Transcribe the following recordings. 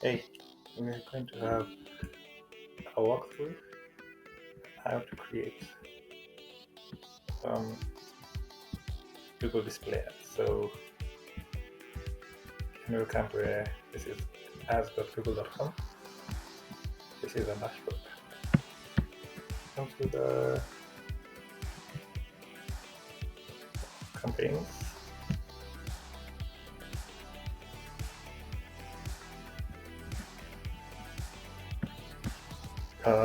Hey, we're going to have a walkthrough how to create um, Google Display Ads. So, welcome to this is ads.google.com. This is a dashboard. Come to the campaigns.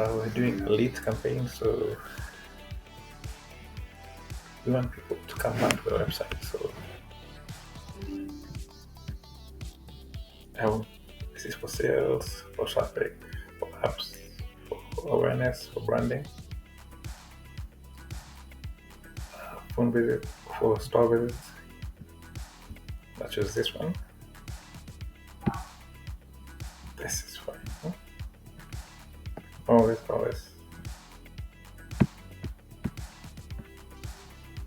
We're doing a lead campaign, so we want people to come back to the website. So, um, this is for sales, for traffic, for apps, for awareness, for branding, phone visit, for store visits. I choose this one. This is fine. Always.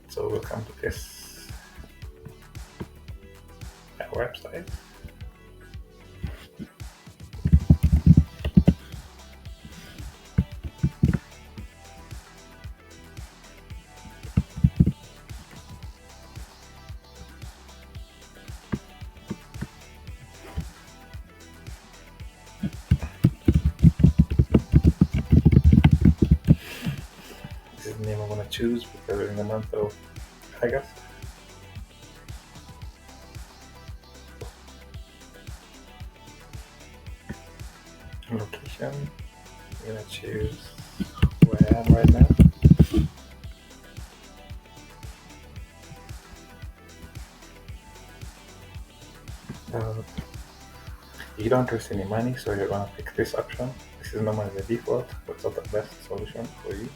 So we'll come to this website. This is the name I'm gonna choose because we're in the month of August. Location, I'm gonna choose where I am right now. Uh, you don't waste any money, so you're gonna pick this option. This is normally the default, but it's not the best solution for you.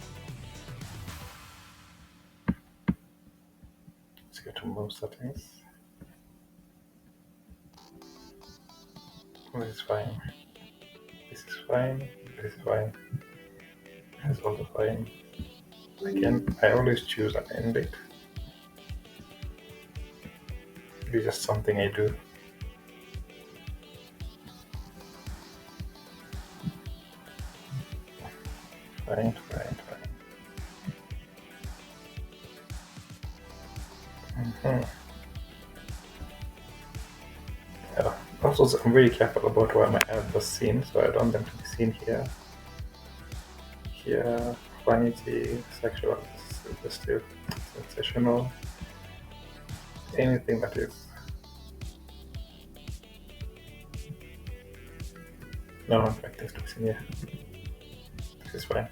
Let's go to more settings. This is fine. This is fine. This is fine. This is also fine. Again, I always choose an end date. It's just something I do. Fine. Mhm. Yeah. Also, I'm very careful about where my ad was seen, so I don't want them to be seen here, vanity, sexual, suggestive, sensational, anything that is. No, I don't like this to be seen here. This is fine.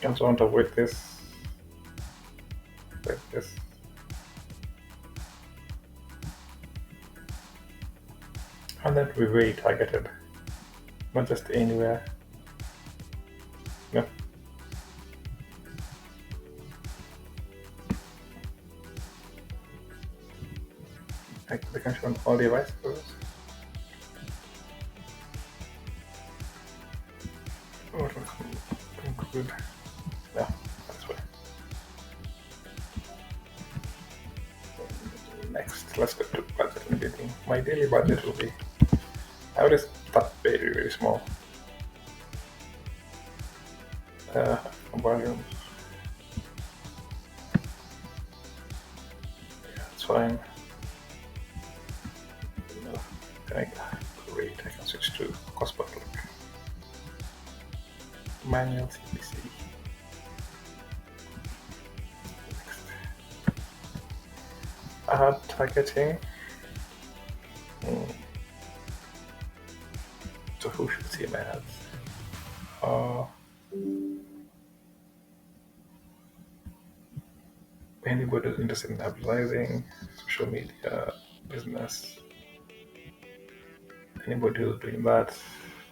I also want to avoid this, like this. And that will be very targeted, not just anywhere. No. Like they can show on all devices. Or include. Yeah, that's fine. Next, let's go to budget and bidding. My daily budget will be, I always start very small. Volume. Yeah, it's fine. No, great. I can switch to cost per click. Manual CPC. Next. Ad targeting. So who should see my ads? Anybody who's interested in advertising, social media, business, anybody who's doing that,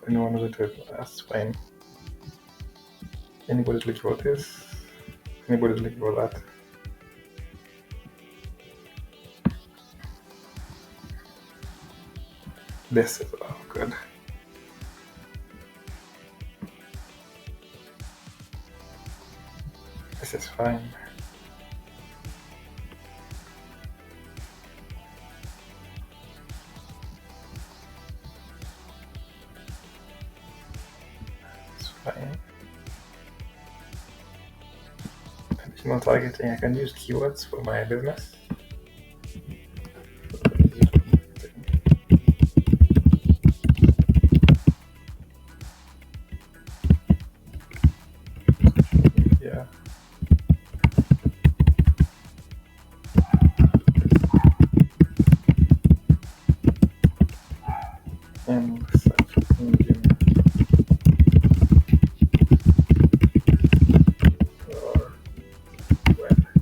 anyone who's interested, that's fine. Anybody's looking for this, anybody's looking for that. This is good. This is fine. fine. Additional targeting, I can use keywords for my business. Yeah. And search engine or website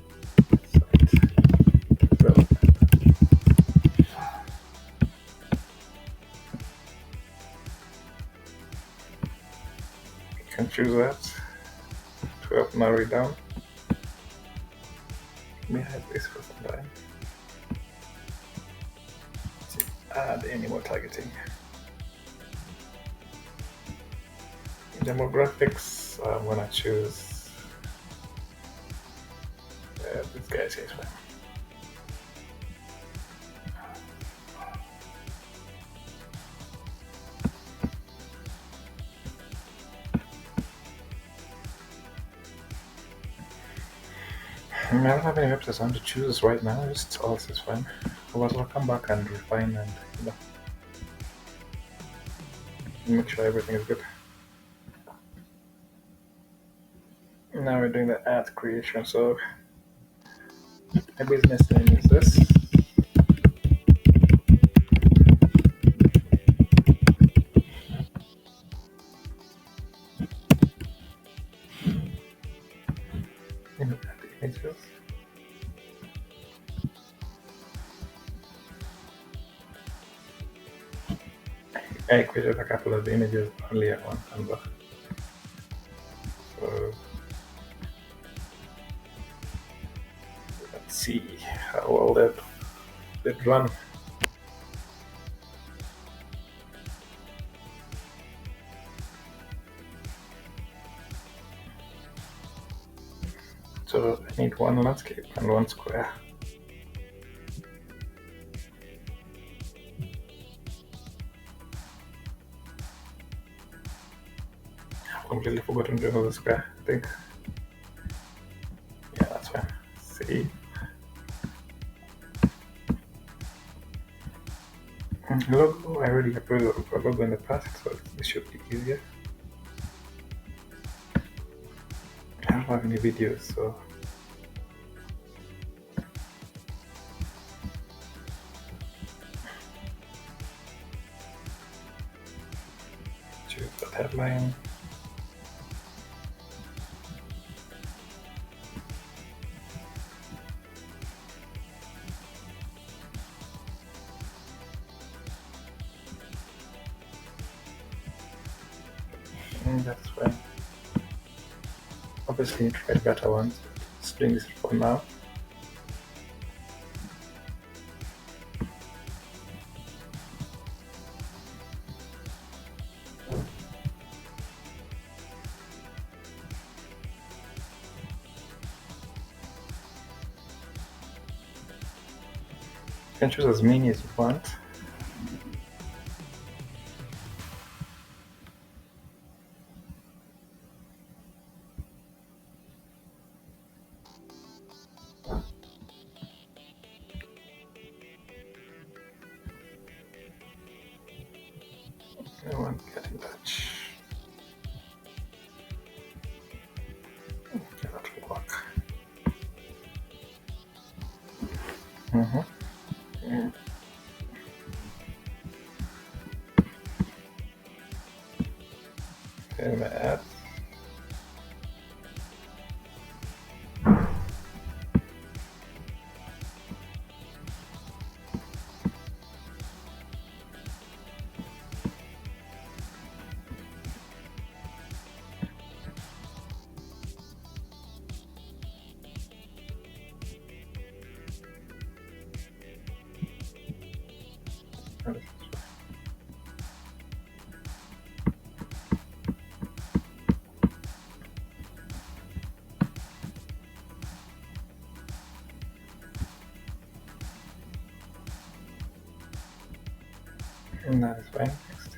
development. You can choose that to help narrow it down. Let me hide this for some time. Let's see, add any more targeting. Demographics, I'm gonna choose this guy seems fine. I don't have any websites I want to choose right now, just all this is fine. Otherwise I'll come back and refine and make sure everything is good. Now we're doing the ad creation, so my business name is this. Add images. I created a couple of images earlier on Canva. So let's see how well that run. So I need one landscape and one square. I've completely forgotten to do the square, I think. Yeah, that's fine. See. Logo, I already uploaded a logo in the past, so this should be easier. I don't have any videos, so choose the headline. That's fine. Obviously, you try better ones. Just doing this for now. You can choose as many as you want. I want to get in touch. Okay, that will work. Mm. Okay, my ads. Oh, this is fine. And that is fine. Next.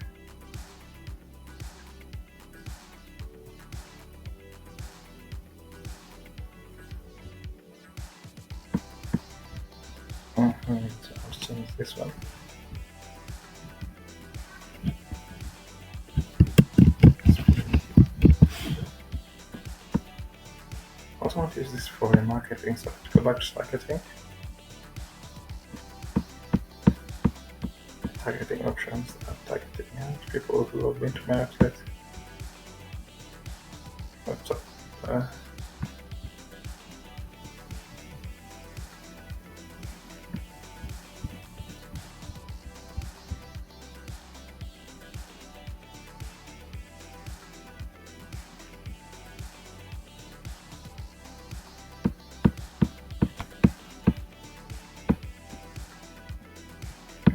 change this one. I also want to use this for remarketing, so to go back to targeting. Targeting options. I'm targeting people who have been to my website. Website.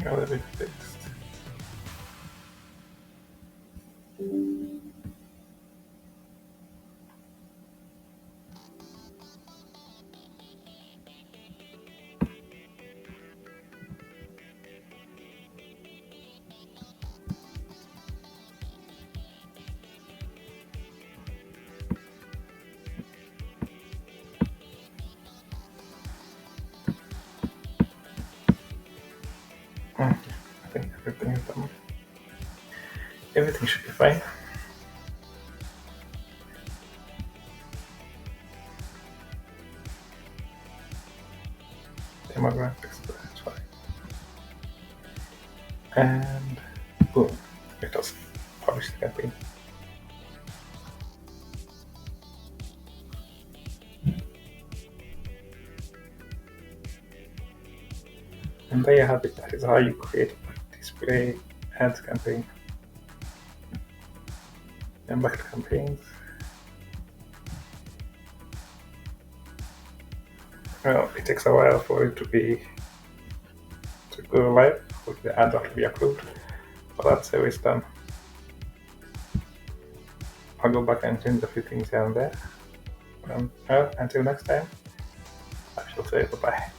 Now let me fixed. Okay, I think everything is done. Everything should be fine. Demographics, that's fine. And boom, it does publish the campaign. And there you have it. That is how you create a display ads campaign. And back to campaigns. Well, it takes a while for it to go live, for the ads have to be approved. But that's how it's done. I'll go back and change a few things here and there. Well, until next time, I shall say bye-bye.